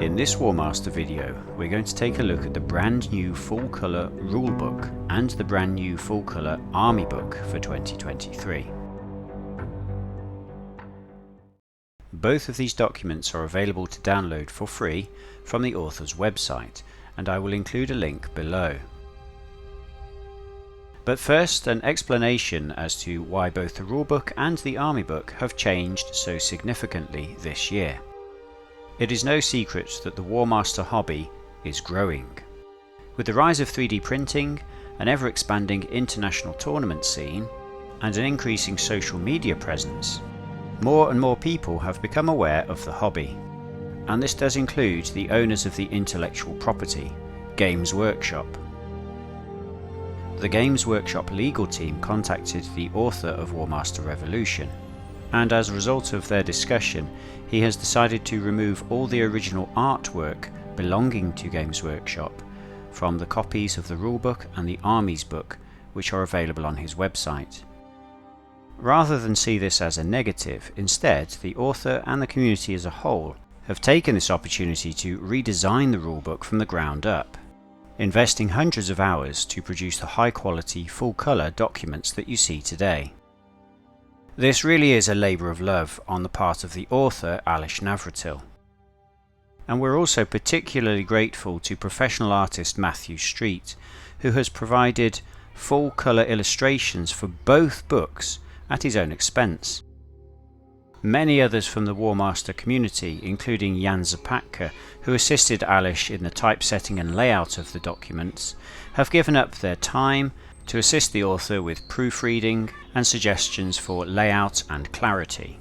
In this Warmaster video, we're going to take a look at the brand new full colour rulebook and the brand new full colour army book for 2023. Both of these documents are available to download for free from the author's website, and I will include a link below. But first, an explanation as to why both the rulebook and the army book have changed so significantly this year. It is no secret that the Warmaster hobby is growing. With the rise of 3D printing, an ever-expanding international tournament scene, and an increasing social media presence, more and more people have become aware of the hobby. And this does include the owners of the intellectual property, Games Workshop. The Games Workshop legal team contacted the author of Warmaster Revolution, and as a result of their discussion, he has decided to remove all the original artwork belonging to Games Workshop from the copies of the rulebook and the Armies book, which are available on his website. Rather than see this as a negative, instead the author and the community as a whole have taken this opportunity to redesign the rulebook from the ground up, investing hundreds of hours to produce the high quality full colour documents that you see today. This really is a labour of love on the part of the author Alish Navratil. And we're also particularly grateful to professional artist Matthew Street, who has provided full colour illustrations for both books at his own expense. Many others from the Warmaster community, including Jan Zapatka, who assisted Alish in the typesetting and layout of the documents, have given up their time to assist the author with proofreading and suggestions for layout and clarity.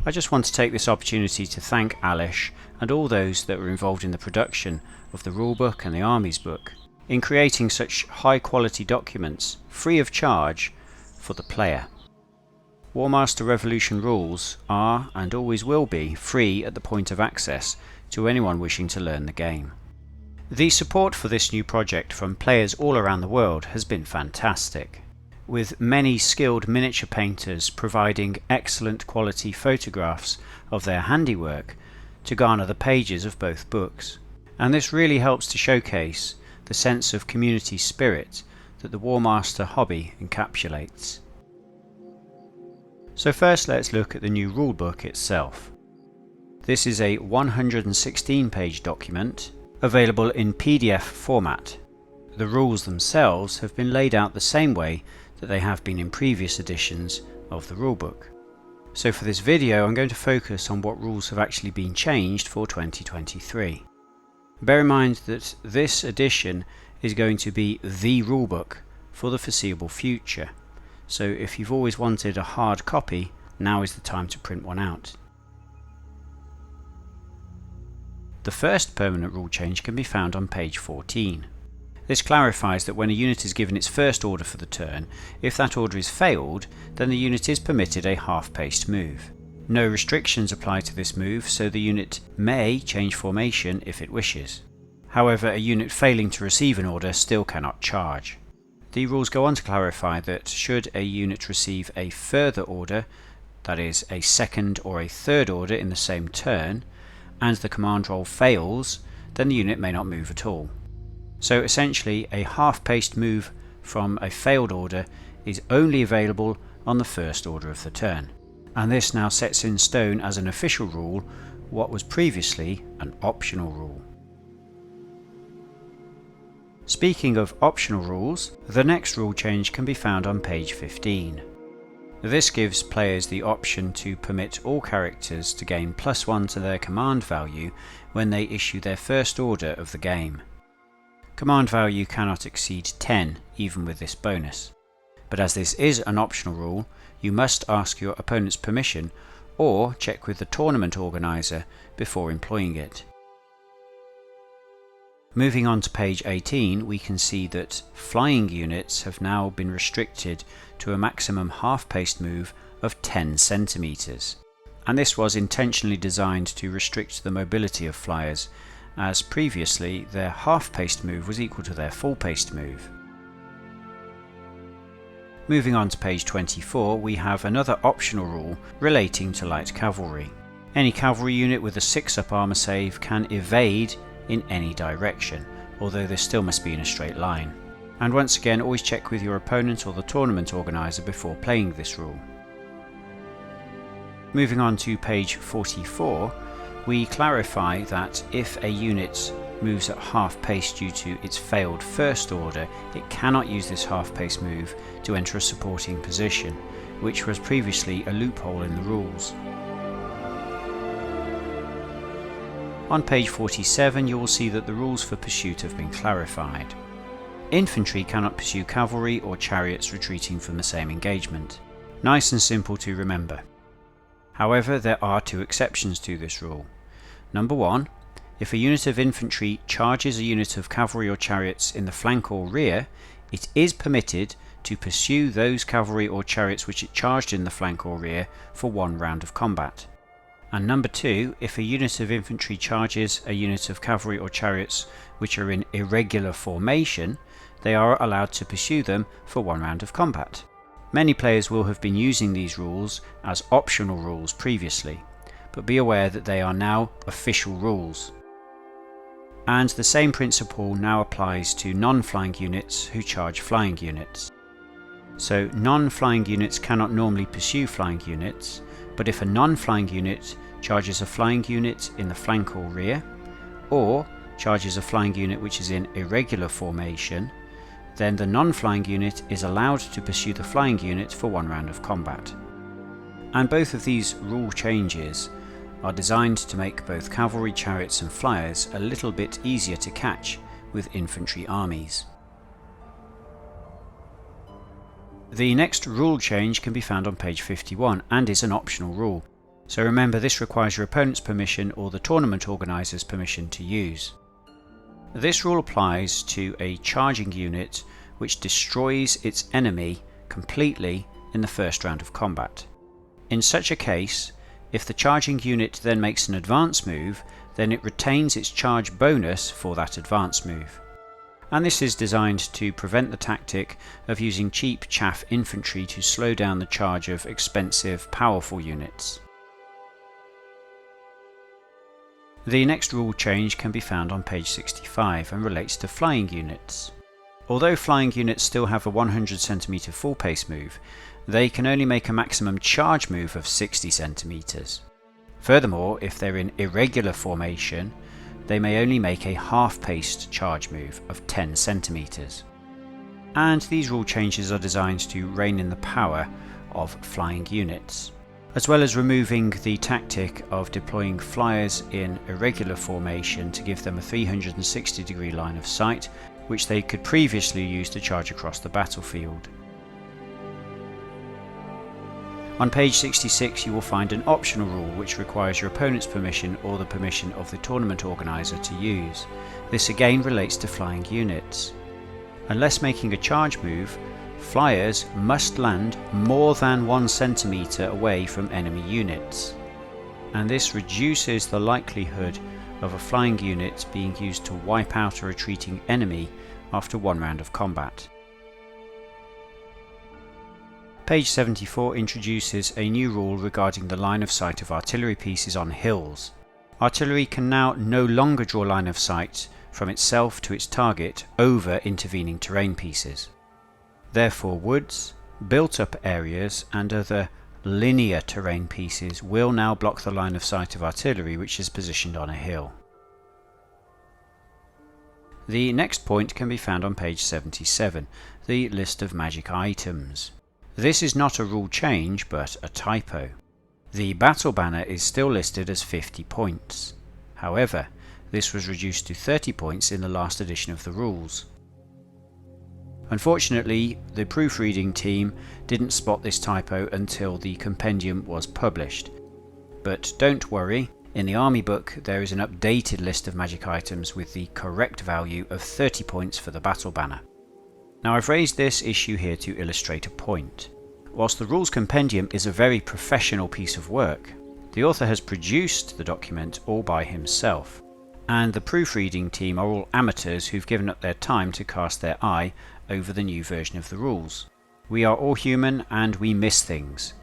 I just want to take this opportunity to thank Alish and all those that were involved in the production of the rulebook and the Armies book in creating such high quality documents free of charge for the player. Warmaster Revolution rules are and always will be free at the point of access to anyone wishing to learn the game. The support for this new project from players all around the world has been fantastic, with many skilled miniature painters providing excellent quality photographs of their handiwork to garner the pages of both books, and this really helps to showcase the sense of community spirit that the Warmaster hobby encapsulates. So first let's look at the new rulebook itself. This is a 116 page document available in PDF format. The rules themselves have been laid out the same way that they have been in previous editions of the rulebook. So for this video I'm going to focus on what rules have actually been changed for 2023. Bear in mind that this edition is going to be the rulebook for the foreseeable future, so if you've always wanted a hard copy, now is the time to print one out. The first permanent rule change can be found on page 14. This clarifies that when a unit is given its first order for the turn, if that order is failed, then the unit is permitted a half-paced move. No restrictions apply to this move, so the unit may change formation if it wishes. However, a unit failing to receive an order still cannot charge. The rules go on to clarify that should a unit receive a further order, that is, a second or a third order in the same turn, and the command roll fails, then the unit may not move at all. So essentially a half-paced move from a failed order is only available on the first order of the turn, and this now sets in stone as an official rule what was previously an optional rule. Speaking of optional rules, the next rule change can be found on page 15. This gives players the option to permit all characters to gain +1 to their command value when they issue their first order of the game. Command value cannot exceed 10 even with this bonus, but as this is an optional rule, you must ask your opponent's permission or check with the tournament organizer before employing it. Moving on to page 18, we can see that flying units have now been restricted to a maximum half-paced move of 10 centimeters, and this was intentionally designed to restrict the mobility of flyers, as previously their half-paced move was equal to their full-paced move. Moving on to page 24, we have another optional rule relating to light cavalry. Any cavalry unit with a 6-up armor save can evade in any direction, although this still must be in a straight line. And once again, always check with your opponent or the tournament organizer before playing this rule. Moving on to page 44, we clarify that if a unit moves at half pace due to its failed first order, it cannot use this half pace move to enter a supporting position, which was previously a loophole in the rules. On page 47 you will see that the rules for pursuit have been clarified. Infantry cannot pursue cavalry or chariots retreating from the same engagement. Nice and simple to remember. However, there are 2 exceptions to this rule. Number 1, if a unit of infantry charges a unit of cavalry or chariots in the flank or rear, it is permitted to pursue those cavalry or chariots which it charged in the flank or rear for 1 round of combat. And number 2, if a unit of infantry charges a unit of cavalry or chariots which are in irregular formation, they are allowed to pursue them for 1 round of combat. Many players will have been using these rules as optional rules previously, but be aware that they are now official rules. And the same principle now applies to non-flying units who charge flying units. So non-flying units cannot normally pursue flying units, but if a non-flying unit charges a flying unit in the flank or rear, or charges a flying unit which is in irregular formation, then the non-flying unit is allowed to pursue the flying unit for 1 round of combat. And both of these rule changes are designed to make both cavalry, chariots and flyers a little bit easier to catch with infantry armies. The next rule change can be found on page 51 and is an optional rule. So remember, this requires your opponent's permission or the tournament organizer's permission to use. This rule applies to a charging unit which destroys its enemy completely in the first round of combat. In such a case, if the charging unit then makes an advance move, then it retains its charge bonus for that advance move. And this is designed to prevent the tactic of using cheap chaff infantry to slow down the charge of expensive, powerful units. The next rule change can be found on page 65 and relates to flying units. Although flying units still have a 100 cm full pace move, they can only make a maximum charge move of 60 cm. Furthermore, if they're in irregular formation, they may only make a half-paced charge move of 10 cm. And these rule changes are designed to rein in the power of flying units, as well as removing the tactic of deploying flyers in irregular formation to give them a 360-degree line of sight, which they could previously use to charge across the battlefield. On page 66 you will find an optional rule which requires your opponent's permission or the permission of the tournament organizer to use. This again relates to flying units. Unless making a charge move, flyers must land more than 1 centimeter away from enemy units, and this reduces the likelihood of a flying unit being used to wipe out a retreating enemy after 1 round of combat. Page 74 introduces a new rule regarding the line of sight of artillery pieces on hills. Artillery can now no longer draw line of sight from itself to its target over intervening terrain pieces. Therefore, woods, built-up areas and other linear terrain pieces will now block the line of sight of artillery which is positioned on a hill. The next point can be found on page 77, the list of magic items. This is not a rule change but a typo. The battle banner is still listed as 50 points. However, this was reduced to 30 points in the last edition of the rules. Unfortunately, the proofreading team didn't spot this typo until the compendium was published. But don't worry, in the army book there is an updated list of magic items with the correct value of 30 points for the battle banner. Now I've raised this issue here to illustrate a point. Whilst the rules compendium is a very professional piece of work, the author has produced the document all by himself, and the proofreading team are all amateurs who've given up their time to cast their eye over the new version of the rules. We are all human and we miss things.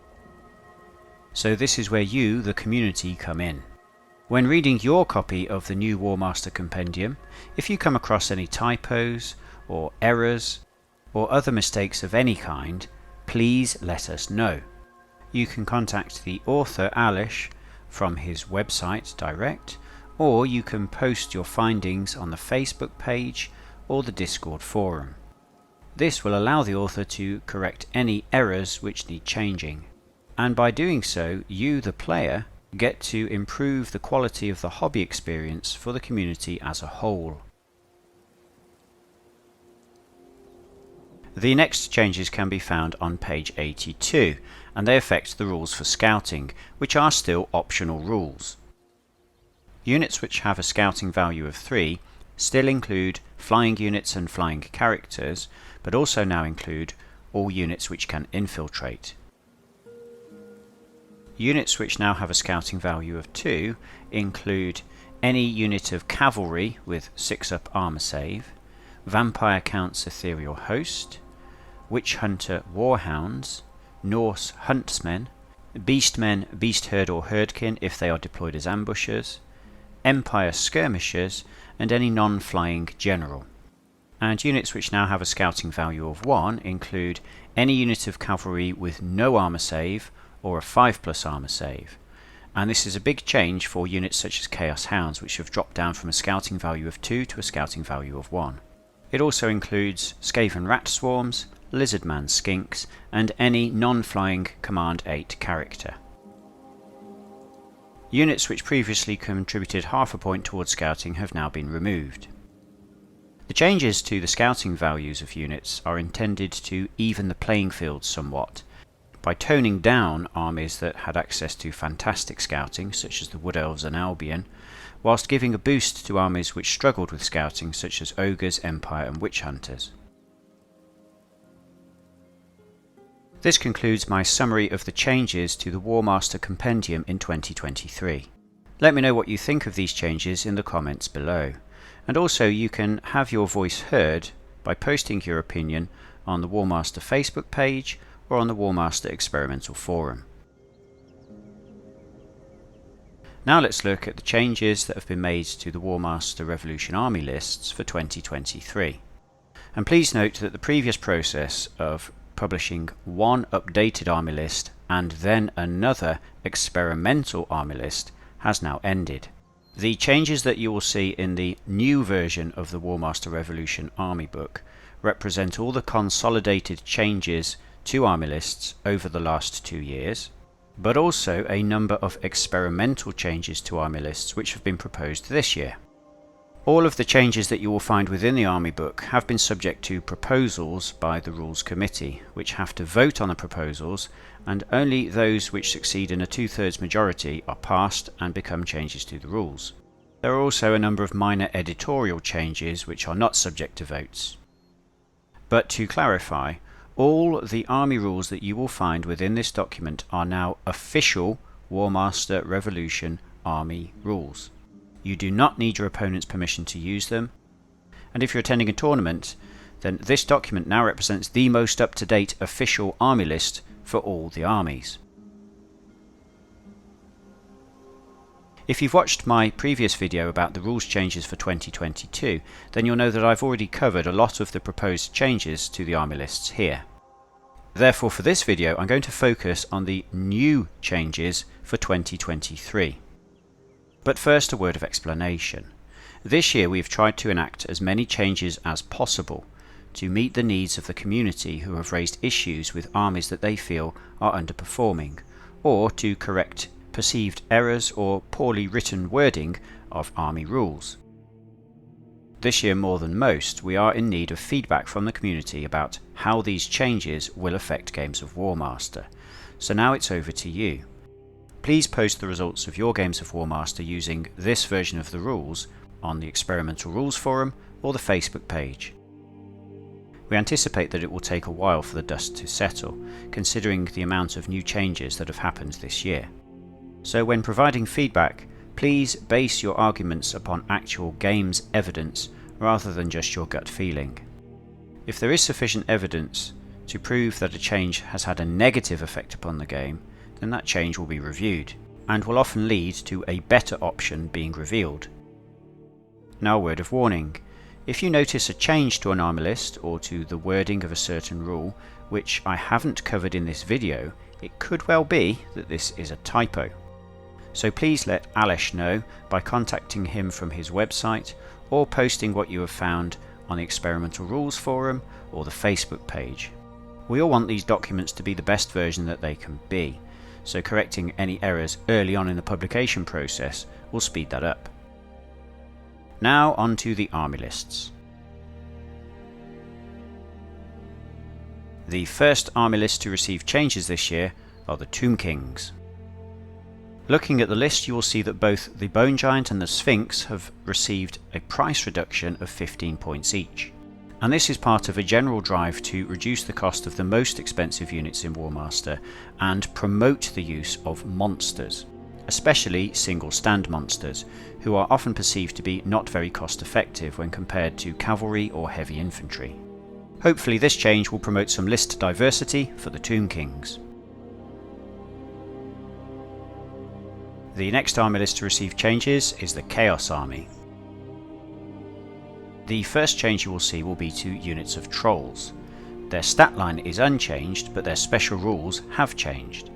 So this is where you, the community, come in. When reading your copy of the new Warmaster Compendium, if you come across any typos or errors or other mistakes of any kind, please let us know. You can contact the author Alish from his website direct, or you can post your findings on the Facebook page or the Discord forum. This will allow the author to correct any errors which need changing, and by doing so, you, the player, get to improve the quality of the hobby experience for the community as a whole. The next changes can be found on page 82, and they affect the rules for scouting, which are still optional rules. Units which have a scouting value of 3 still include flying units and flying characters, but also now include all units which can infiltrate. Units which now have a scouting value of 2 include any unit of cavalry with 6-up armor save, Vampire Count's Ethereal Host, Witch Hunter Warhounds, Norse Huntsmen, Beastmen, Beast Herd or Herdkin if they are deployed as ambushers, Empire Skirmishers, and any non-flying general. And units which now have a scouting value of 1 include any unit of cavalry with no armor save or a 5+ armor save. And this is a big change for units such as Chaos Hounds, which have dropped down from a scouting value of 2 to a scouting value of 1. It also includes Skaven Rat Swarms, Lizardman Skinks, and any non-flying Command 8 character. Units which previously contributed half a point towards scouting have now been removed. The changes to the scouting values of units are intended to even the playing field somewhat, by toning down armies that had access to fantastic scouting, such as the Wood Elves and Albion, whilst giving a boost to armies which struggled with scouting, such as Ogres, Empire and Witch Hunters. This concludes my summary of the changes to the Warmaster Compendium in 2023. Let me know what you think of these changes in the comments below, and also you can have your voice heard by posting your opinion on the Warmaster Facebook page or on the Warmaster Experimental Forum. Now let's look at the changes that have been made to the Warmaster Revolution Army lists for 2023. And please note that the previous process of publishing one updated army list and then another experimental army list has now ended. The changes that you will see in the new version of the Warmaster Revolution Army book represent all the consolidated changes to army lists over the last 2 years, but also a number of experimental changes to army lists which have been proposed this year. All of the changes that you will find within the army book have been subject to proposals by the Rules Committee, which have to vote on the proposals, and only those which succeed in a 2/3 majority are passed and become changes to the rules. There are also a number of minor editorial changes which are not subject to votes. But to clarify, all the army rules that you will find within this document are now official Warmaster Revolution Army rules. You do not need your opponent's permission to use them, and if you're attending a tournament, then this document now represents the most up-to-date official army list for all the armies. If you've watched my previous video about the rules changes for 2022, then you'll know that I've already covered a lot of the proposed changes to the army lists here. Therefore, for this video, I'm going to focus on the new changes for 2023. But first, a word of explanation. This year we've tried to enact as many changes as possible to meet the needs of the community who have raised issues with armies that they feel are underperforming, or to correct perceived errors or poorly written wording of army rules. This year more than most, we are in need of feedback from the community about how these changes will affect Games of Warmaster. So now it's over to you. Please post the results of your Games of Warmaster using this version of the rules on the Experimental Rules Forum or the Facebook page. We anticipate that it will take a while for the dust to settle, considering the amount of new changes that have happened this year. So when providing feedback, please base your arguments upon actual games evidence rather than just your gut feeling. If there is sufficient evidence to prove that a change has had a negative effect upon the game, then that change will be reviewed, and will often lead to a better option being revealed. Now, a word of warning. If you notice a change to an army list or to the wording of a certain rule, which I haven't covered in this video, it could well be that this is a typo. So please let Alesh know by contacting him from his website or posting what you have found on the Experimental Rules Forum or the Facebook page. We all want these documents to be the best version that they can be, so correcting any errors early on in the publication process will speed that up. Now on to the army lists. The first army list to receive changes this year are the Tomb Kings. Looking at the list, you will see that both the Bone Giant and the Sphinx have received a price reduction of 15 points each. And this is part of a general drive to reduce the cost of the most expensive units in Warmaster and promote the use of monsters, especially single stand monsters, who are often perceived to be not very cost effective when compared to cavalry or heavy infantry. Hopefully this change will promote some list diversity for the Tomb Kings. The next army list to receive changes is the Chaos Army. The first change you will see will be to units of Trolls. Their stat line is unchanged, but their special rules have changed.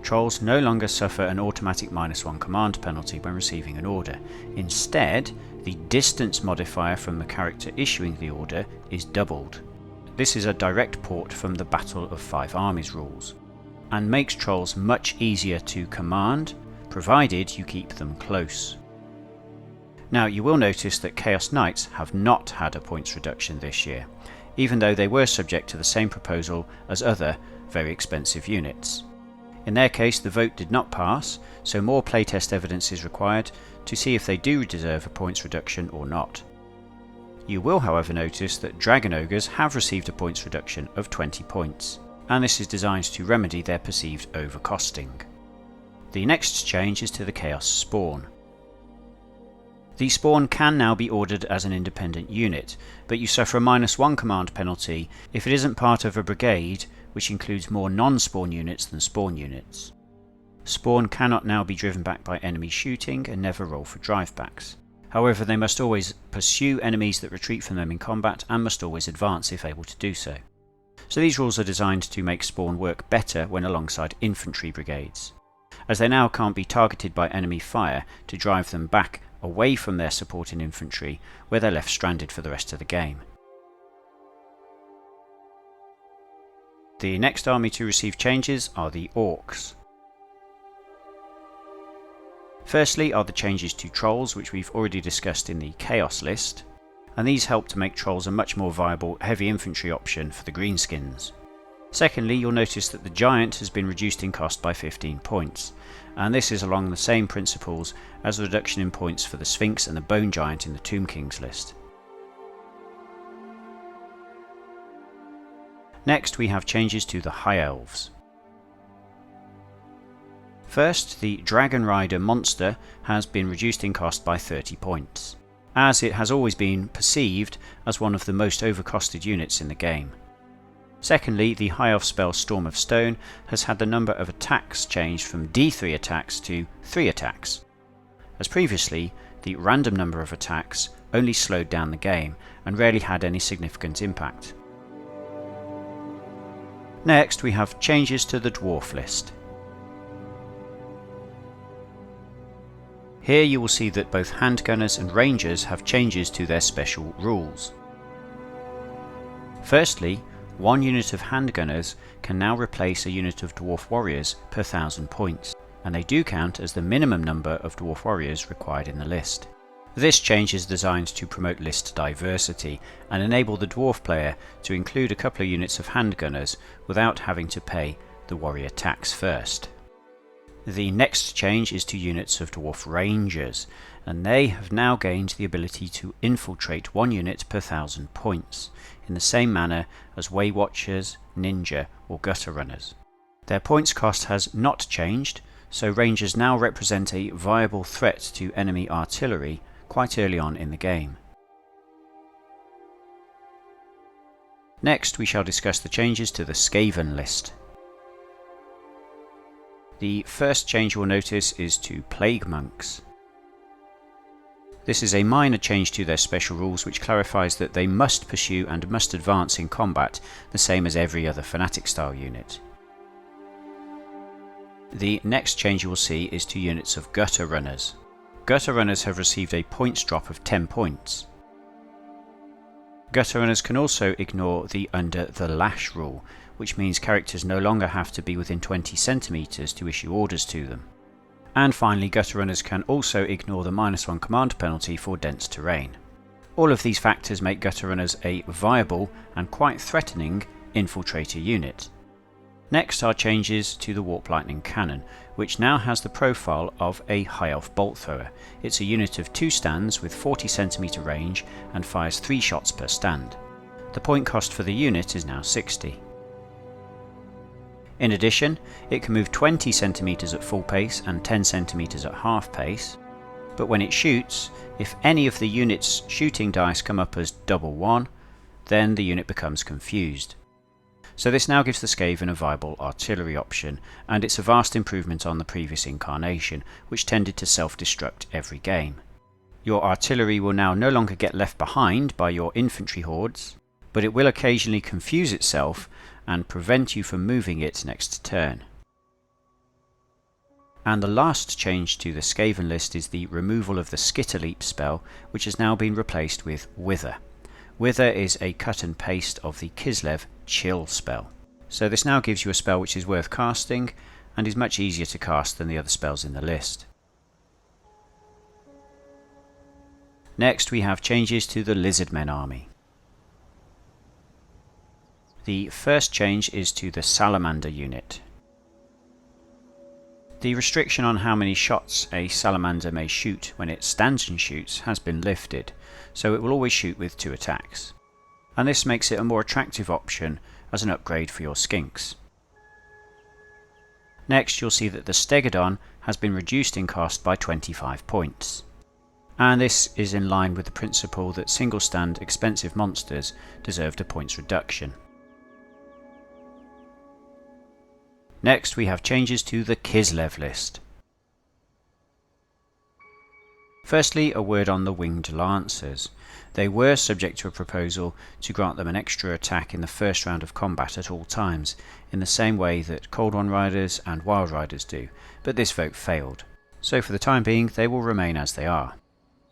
Trolls no longer suffer an automatic -1 command penalty when receiving an order. Instead, the distance modifier from the character issuing the order is doubled. This is a direct port from the Battle of 5 Armies rules, and makes Trolls much easier to command, provided you keep them close. Now, you will notice that Chaos Knights have not had a points reduction this year, even though they were subject to the same proposal as other very expensive units. In their case, the vote did not pass, so more playtest evidence is required to see if they do deserve a points reduction or not. You will, however, notice that Dragon Ogres have received a points reduction of 20 points, and this is designed to remedy their perceived overcosting. The next change is to the Chaos Spawn. The Spawn can now be ordered as an independent unit, but you suffer a -1 command penalty if it isn't part of a brigade which includes more non-spawn units than spawn units. Spawn cannot now be driven back by enemy shooting and never roll for drivebacks. However, they must always pursue enemies that retreat from them in combat and must always advance if able to do so. So these rules are designed to make Spawn work better when alongside infantry brigades, as they now can't be targeted by enemy fire to drive them back away from their supporting infantry, where they're left stranded for the rest of the game. The next army to receive changes are the Orcs. Firstly are the changes to Trolls, which we've already discussed in the Chaos list, and these help to make Trolls a much more viable heavy infantry option for the Greenskins. Secondly, you'll notice that the Giant has been reduced in cost by 15 points, and this is along the same principles as the reduction in points for the Sphinx and the Bone Giant in the Tomb Kings list. Next, we have changes to the High Elves. First, the Dragon Rider monster has been reduced in cost by 30 points, as it has always been perceived as one of the most overcosted units in the game. Secondly, the High Elf spell Storm of Stone has had the number of attacks changed from D3 attacks to 3 attacks, as previously the random number of attacks only slowed down the game and rarely had any significant impact. Next, we have changes to the Dwarf list. Here you will see that both Handgunners and Rangers have changes to their special rules. Firstly, one unit of Handgunners can now replace a unit of Dwarf Warriors per 1000 points, and they do count as the minimum number of Dwarf Warriors required in the list. This change is designed to promote list diversity and enable the Dwarf player to include a couple of units of Handgunners without having to pay the warrior tax first. The next change is to units of Dwarf Rangers, and they have now gained the ability to infiltrate one unit per 1000 points, in the same manner as Way Watchers, Ninja or Gutter Runners. Their points cost has not changed, so Rangers now represent a viable threat to enemy artillery quite early on in the game. Next, we shall discuss the changes to the Skaven list. The first change you will notice is to Plague Monks. This is a minor change to their special rules which clarifies that they must pursue and must advance in combat, the same as every other Fanatic style unit. The next change you will see is to units of Gutter Runners. Gutter Runners have received a points drop of 10 points. Gutter Runners can also ignore the Under the Lash rule, which means characters no longer have to be within 20 centimeters to issue orders to them. And finally, Gutter Runners can also ignore the -1 command penalty for dense terrain. All of these factors make Gutter Runners a viable and quite threatening infiltrator unit. Next are changes to the Warp Lightning Cannon, which now has the profile of a High Elf Bolt Thrower. It's a unit of 2 stands with 40 cm range and fires 3 shots per stand. The point cost for the unit is now 60. In addition, it can move 20 cm at full pace and 10 cm at half pace, but when it shoots, if any of the unit's shooting dice come up as +1, then the unit becomes confused. So this now gives the Skaven a viable artillery option, and it's a vast improvement on the previous incarnation, which tended to self-destruct every game. Your artillery will now no longer get left behind by your infantry hordes, but it will occasionally confuse itself and prevent you from moving it next turn. And the last change to the Skaven list is the removal of the Skitterleap spell, which has now been replaced with Wither. Wither is a cut and paste of the Kislev Chill spell. So this now gives you a spell which is worth casting and is much easier to cast than the other spells in the list. Next we have changes to the Lizardmen army. The first change is to the Salamander unit. The restriction on how many shots a Salamander may shoot when it stands and shoots has been lifted, so it will always shoot with 2 attacks. And this makes it a more attractive option as an upgrade for your skinks. Next you'll see that the Stegodon has been reduced in cost by 25 points. And this is in line with the principle that single stand expensive monsters deserved a points reduction. Next we have changes to the Kislev list. Firstly, a word on the Winged Lancers. They were subject to a proposal to grant them an extra attack in the first round of combat at all times, in the same way that Cold One Riders and Wild Riders do, but this vote failed. So for the time being they will remain as they are.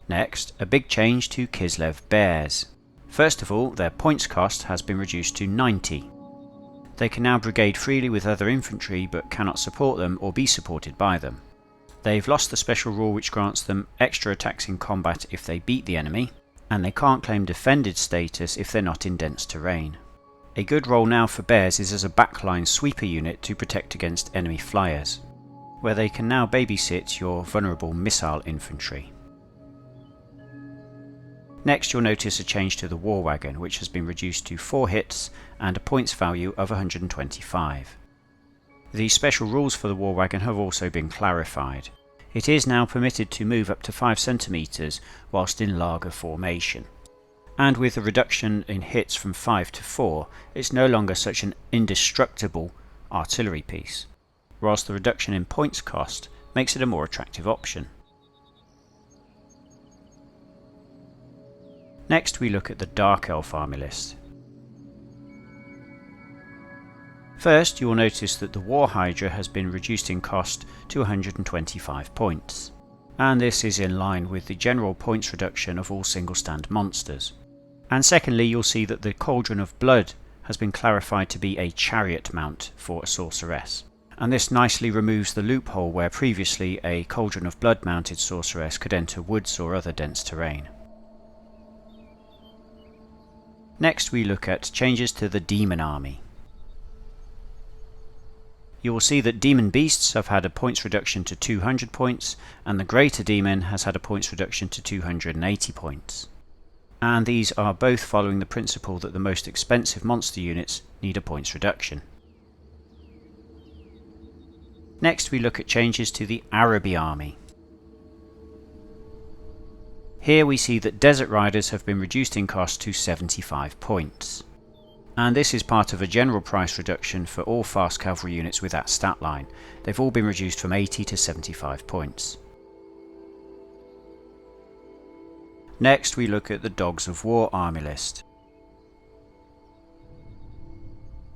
Next, a big change to Kislev Bears. First of all, their points cost has been reduced to 90. They can now brigade freely with other infantry but cannot support them or be supported by them. They've lost the special rule which grants them extra attacks in combat if they beat the enemy, and they can't claim defended status if they're not in dense terrain. A good role now for Bears is as a backline sweeper unit to protect against enemy flyers, where they can now babysit your vulnerable missile infantry. Next you'll notice a change to the War Wagon, which has been reduced to 4 hits and a points value of 125. The special rules for the War Wagon have also been clarified. It is now permitted to move up to 5 centimeters whilst in Lager formation. And with a reduction in hits from 5 to 4, it's no longer such an indestructible artillery piece, whilst the reduction in points cost makes it a more attractive option. Next we look at the Dark Elf army list. First you will notice that the War Hydra has been reduced in cost to 125 points, and this is in line with the general points reduction of all single stand monsters. And secondly you'll see that the Cauldron of Blood has been clarified to be a chariot mount for a sorceress, and this nicely removes the loophole where previously a Cauldron of Blood mounted sorceress could enter woods or other dense terrain. Next we look at changes to the Demon army. You will see that Demon Beasts have had a points reduction to 200 points, and the Greater Demon has had a points reduction to 280 points. And these are both following the principle that the most expensive monster units need a points reduction. Next we look at changes to the Araby army. Here we see that Desert Riders have been reduced in cost to 75 points. And this is part of a general price reduction for all fast cavalry units with that stat line. They've all been reduced from 80 to 75 points. Next we look at the Dogs of War army list.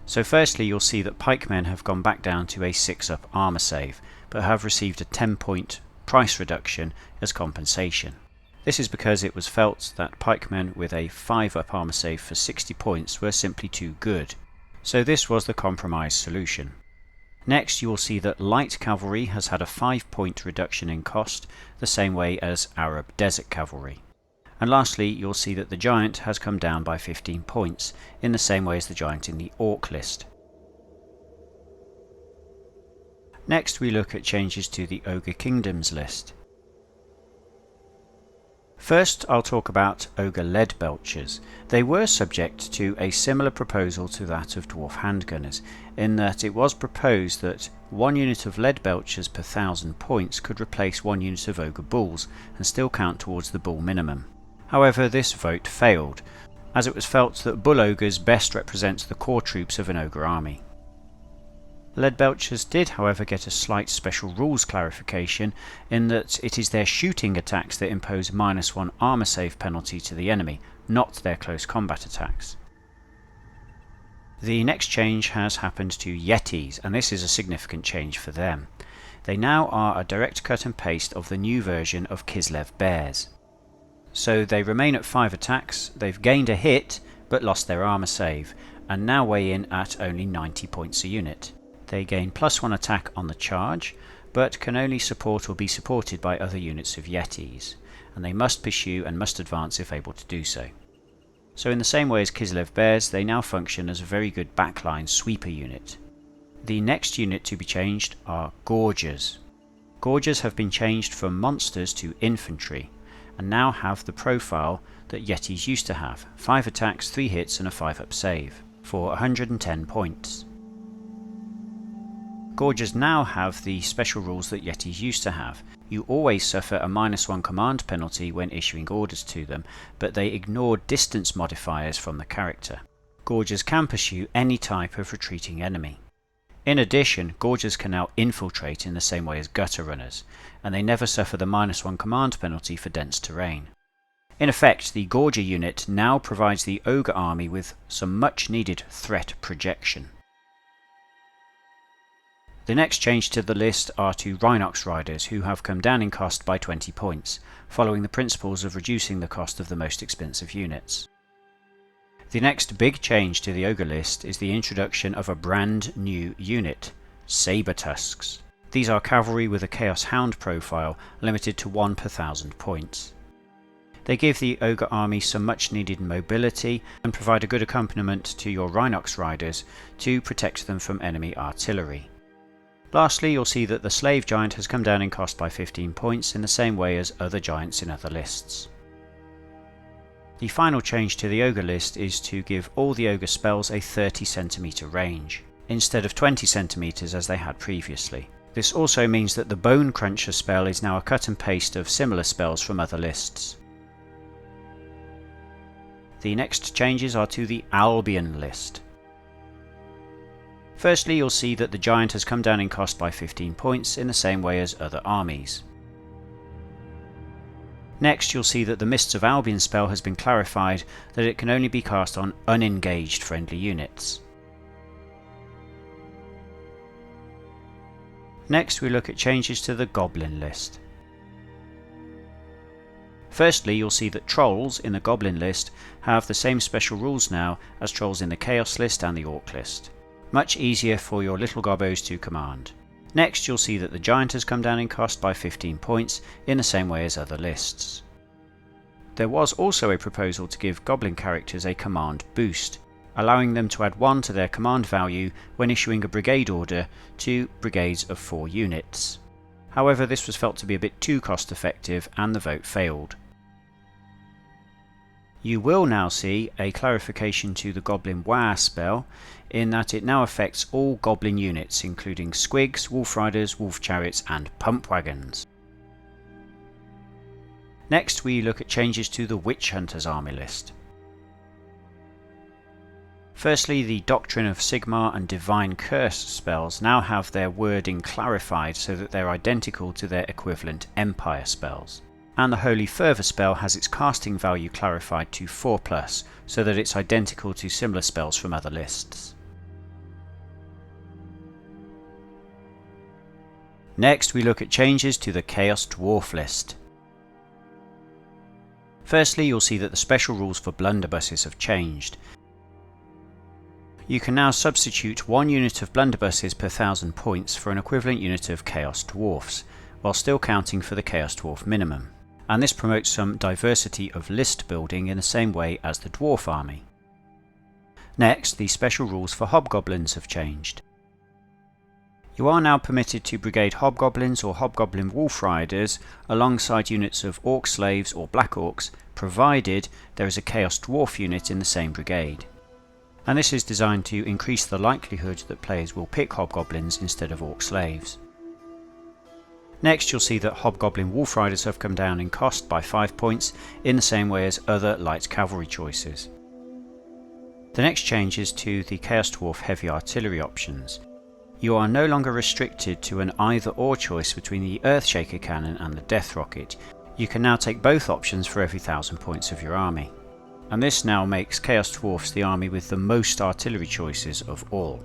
So firstly you'll see that pikemen have gone back down to a 6-up armour save, but have received a 10-point price reduction as compensation. This is because it was felt that pikemen with a 5-up armour save for 60 points were simply too good. So this was the compromise solution. Next you will see that light cavalry has had a 5-point reduction in cost, the same way as Arab desert cavalry. And lastly you'll see that the giant has come down by 15 points, in the same way as the giant in the orc list. Next we look at changes to the Ogre Kingdoms list. First I'll talk about Ogre Lead Belchers. They were subject to a similar proposal to that of Dwarf Handgunners, in that it was proposed that 1 unit of Lead Belchers per 1000 points could replace 1 unit of Ogre Bulls and still count towards the Bull minimum. However, this vote failed, as it was felt that Bull Ogres best represent the core troops of an Ogre army. Lead Belchers did however get a slight special rules clarification, in that it is their shooting attacks that impose -1 armour save penalty to the enemy, not their close combat attacks. The next change has happened to Yetis, and this is a significant change for them. They now are a direct cut and paste of the new version of Kislev Bears. So they remain at 5 attacks, they've gained a hit but lost their armour save, and now weigh in at only 90 points a unit. They gain +1 attack on the charge, but can only support or be supported by other units of Yetis, and they must pursue and must advance if able to do so. So in the same way as Kislev Bears, they now function as a very good backline sweeper unit. The next unit to be changed are Gorgers. Gorgers have been changed from monsters to infantry, and now have the profile that Yetis used to have: 5 attacks, 3 hits and a 5-up save, for 110 points. Gorgers now have the special rules that Yetis used to have. You always suffer a -1 command penalty when issuing orders to them, but they ignore distance modifiers from the character. Gorgers can pursue any type of retreating enemy. In addition, Gorgers can now infiltrate in the same way as gutter runners, and they never suffer the -1 command penalty for dense terrain. In effect, the Gorger unit now provides the Ogre army with some much needed threat projection. The next change to the list are to Rhinox Riders, who have come down in cost by 20 points, following the principles of reducing the cost of the most expensive units. The next big change to the Ogre list is the introduction of a brand new unit, Saber Tusks. These are cavalry with a Chaos Hound profile, limited to 1 per 1000 points. They give the Ogre army some much needed mobility and provide a good accompaniment to your Rhinox Riders to protect them from enemy artillery. Lastly, you'll see that the Slave Giant has come down in cost by 15 points in the same way as other giants in other lists. The final change to the Ogre list is to give all the Ogre spells a 30 cm range, instead of 20 cm as they had previously. This also means that the Bone Cruncher spell is now a cut and paste of similar spells from other lists. The next changes are to the Albion list. Firstly, you'll see that the Giant has come down in cost by 15 points in the same way as other armies. Next, you'll see that the Mists of Albion spell has been clarified that it can only be cast on unengaged friendly units. Next, we look at changes to the Goblin list. Firstly, you'll see that Trolls in the Goblin list have the same special rules now as Trolls in the Chaos list and the Orc list. Much easier for your little gobbos to command. Next, you'll see that the Giant has come down in cost by 15 points in the same way as other lists. There was also a proposal to give Goblin characters a command boost, allowing them to add 1 to their command value when issuing a brigade order to brigades of 4 units. However, this was felt to be a bit too cost effective and the vote failed. You will now see a clarification to the Goblin War spell, in that it now affects all Goblin units, including Squigs, Wolf Riders, Wolf Chariots and Pump Wagons. Next, we look at changes to the Witch Hunters army list. Firstly, the Doctrine of Sigmar and Divine Curse spells now have their wording clarified so that they're identical to their equivalent Empire spells. And the Holy Fervour spell has its casting value clarified to 4+, so that it's identical to similar spells from other lists. Next, we look at changes to the Chaos Dwarf list. Firstly, you'll see that the special rules for blunderbusses have changed. You can now substitute 1 unit of blunderbusses per 1000 points for an equivalent unit of Chaos Dwarfs, while still counting for the Chaos Dwarf minimum, and this promotes some diversity of list building in the same way as the Dwarf army. Next, the special rules for Hobgoblins have changed. You are now permitted to brigade Hobgoblins or Hobgoblin Wolf Riders alongside units of Orc Slaves or Black Orcs, provided there is a Chaos Dwarf unit in the same brigade. And this is designed to increase the likelihood that players will pick Hobgoblins instead of Orc Slaves. Next, you'll see that Hobgoblin Wolf Riders have come down in cost by 5 points in the same way as other light cavalry choices. The next change is to the Chaos Dwarf heavy artillery options. You are no longer restricted to an either-or choice between the Earthshaker cannon and the Death Rocket. You can now take both options for every 1000 points of your army. And this now makes Chaos Dwarfs the army with the most artillery choices of all.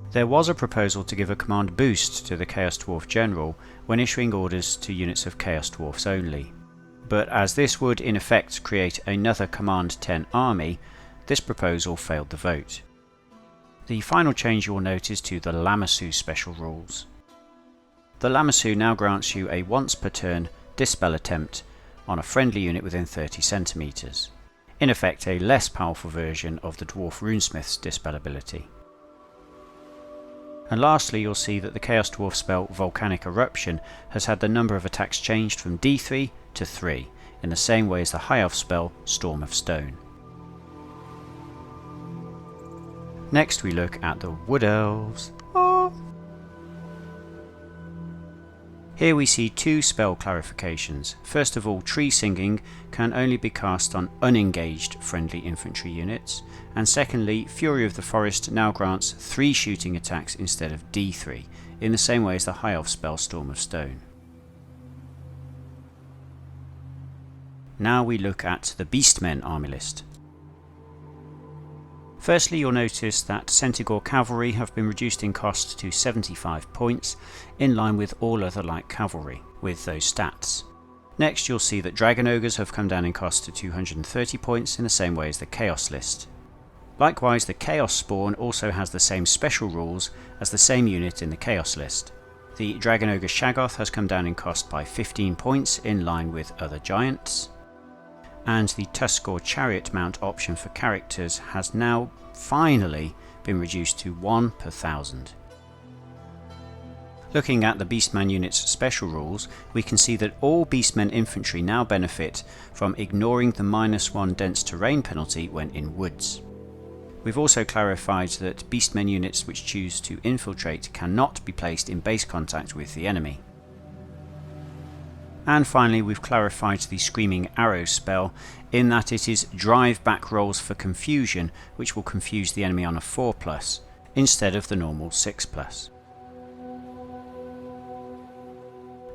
There was a proposal to give a command boost to the Chaos Dwarf General when issuing orders to units of Chaos Dwarfs only. But as this would in effect create another Command 10 army, this proposal failed the vote. The final change you will note is to the Lamassu special rules. The Lamassu now grants you a once per turn dispel attempt on a friendly unit within 30 centimeters, in effect a less powerful version of the Dwarf Runesmith's dispel ability. And lastly, you'll see that the Chaos Dwarf spell Volcanic Eruption has had the number of attacks changed from D3 to 3, in the same way as the High Elf spell Storm of Stone. Next we look at the Wood Elves. Here we see 2 spell clarifications. First of all, Tree Singing can only be cast on unengaged friendly infantry units, and secondly, Fury of the Forest now grants 3 shooting attacks instead of D3, in the same way as the High Elf spell Storm of Stone. Now we look at the Beastmen army list. Firstly, you'll notice that Centaur Cavalry have been reduced in cost to 75 points, in line with all other light cavalry, with those stats. Next, you'll see that Dragon Ogres have come down in cost to 230 points in the same way as the Chaos list. Likewise, the Chaos Spawn also has the same special rules as the same unit in the Chaos list. The Dragon Ogre Shaggoth has come down in cost by 15 points in line with other giants. And the Tuskor Chariot mount option for characters has now finally been reduced to 1 per 1000. Looking at the Beastman unit's special rules, we can see that all Beastmen infantry now benefit from ignoring the -1 dense terrain penalty when in woods. We've also clarified that Beastmen units which choose to infiltrate cannot be placed in base contact with the enemy. And finally, we've clarified the Screaming Arrows spell in that it is drive back rolls for confusion, which will confuse the enemy on a 4+, instead of the normal 6+.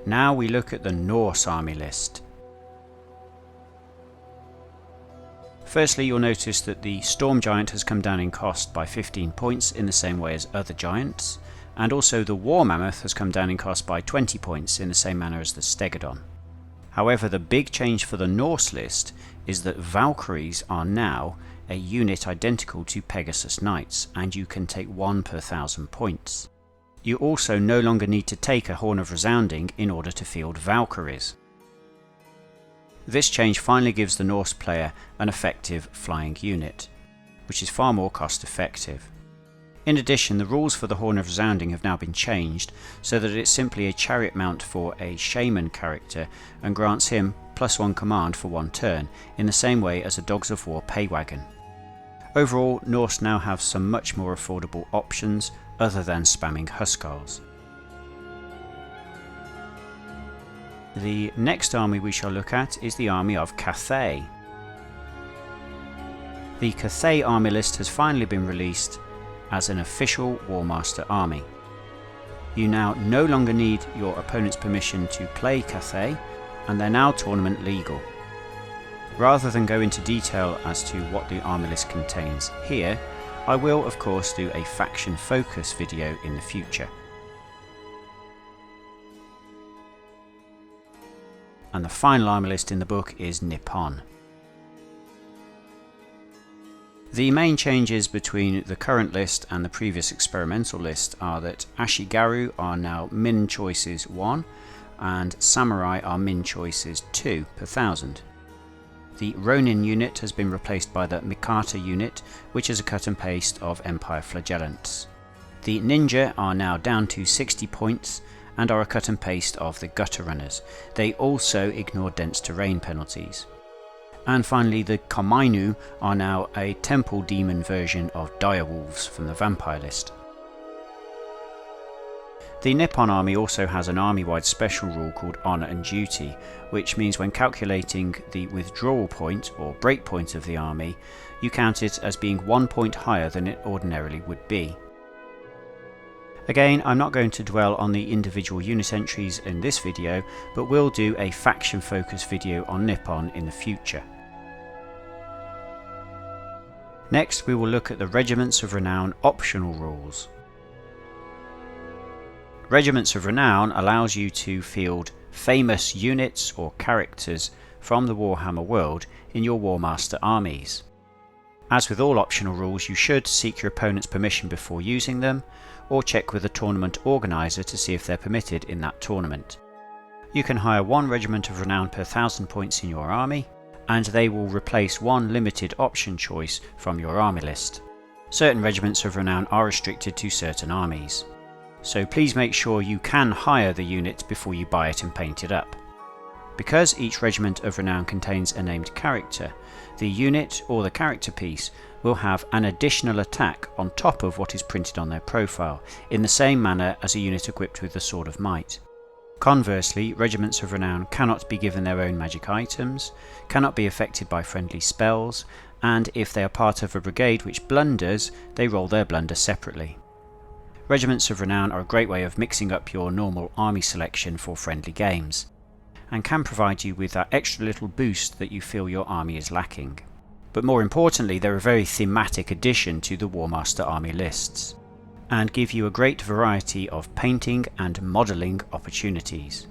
Now we look at the Norse army list. Firstly, you'll notice that the Storm Giant has come down in cost by 15 points in the same way as other giants, and also the War Mammoth has come down in cost by 20 points in the same manner as the Stegodon. However, the big change for the Norse list is that Valkyries are now a unit identical to Pegasus Knights, and you can take 1 per 1000 points. You also no longer need to take a Horn of Resounding in order to field Valkyries. This change finally gives the Norse player an effective flying unit, which is far more cost effective. In addition, the rules for the Horn of Resounding have now been changed so that it's simply a chariot mount for a Shaman character and grants him +1 command for 1 turn, in the same way as a Dogs of War pay wagon. Overall, Norse now have some much more affordable options other than spamming Huskars. The next army we shall look at is the army of Cathay. The Cathay army list has finally been released as an official Warmaster army. You now no longer need your opponent's permission to play Cathay, and they're now tournament legal. Rather than go into detail as to what the army list contains here, I will of course do a faction focus video in the future. And the final army list in the book is Nippon. The main changes between the current list and the previous experimental list are that Ashigaru are now min choices 1 and Samurai are min choices 2 per 1000. The Ronin unit has been replaced by the Mikata unit, which is a cut and paste of Empire Flagellants. The Ninja are now down to 60 points and are a cut and paste of the Gutter Runners. They also ignore dense terrain penalties. And finally, the Komainu are now a Temple Demon version of Direwolves from the Vampire list. The Nippon army also has an army-wide special rule called Honour and Duty, which means when calculating the withdrawal point or break point of the army, you count it as being 1 point higher than it ordinarily would be. Again, I'm not going to dwell on the individual unit entries in this video, but will do a faction focused video on Nippon in the future. Next, we will look at the Regiments of Renown optional rules. Regiments of Renown allows you to field famous units or characters from the Warhammer world in your Warmaster armies. As with all optional rules, you should seek your opponent's permission before using them, or check with the tournament organiser to see if they're permitted in that tournament. You can hire 1 Regiment of Renown per 1000 points in your army, and they will replace 1 limited option choice from your army list. Certain Regiments of Renown are restricted to certain armies, so please make sure you can hire the unit before you buy it and paint it up. Because each Regiment of Renown contains a named character, the unit or the character piece will have an additional attack on top of what is printed on their profile, in the same manner as a unit equipped with the Sword of Might. Conversely, Regiments of Renown cannot be given their own magic items, cannot be affected by friendly spells, and if they are part of a brigade which blunders, they roll their blunder separately. Regiments of Renown are a great way of mixing up your normal army selection for friendly games, and can provide you with that extra little boost that you feel your army is lacking. But more importantly, they're a very thematic addition to the Warmaster army lists, and give you a great variety of painting and modelling opportunities.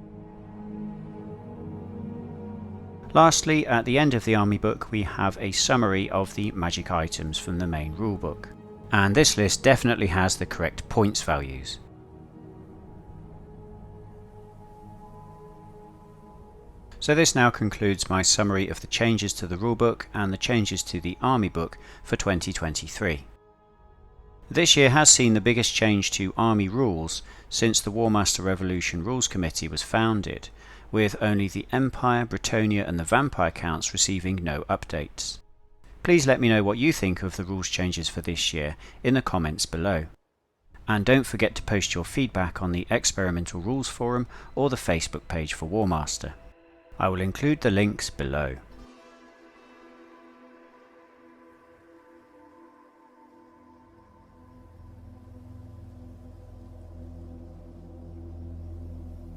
Lastly, at the end of the army book we have a summary of the magic items from the main rulebook, and this list definitely has the correct points values. So this now concludes my summary of the changes to the rulebook and the changes to the army book for 2023. This year has seen the biggest change to army rules since the Warmaster Revolution Rules Committee was founded, with only the Empire, Bretonnia and the Vampire counts receiving no updates. Please let me know what you think of the rules changes for this year in the comments below. And don't forget to post your feedback on the Experimental Rules Forum or the Facebook page for Warmaster. I will include the links below.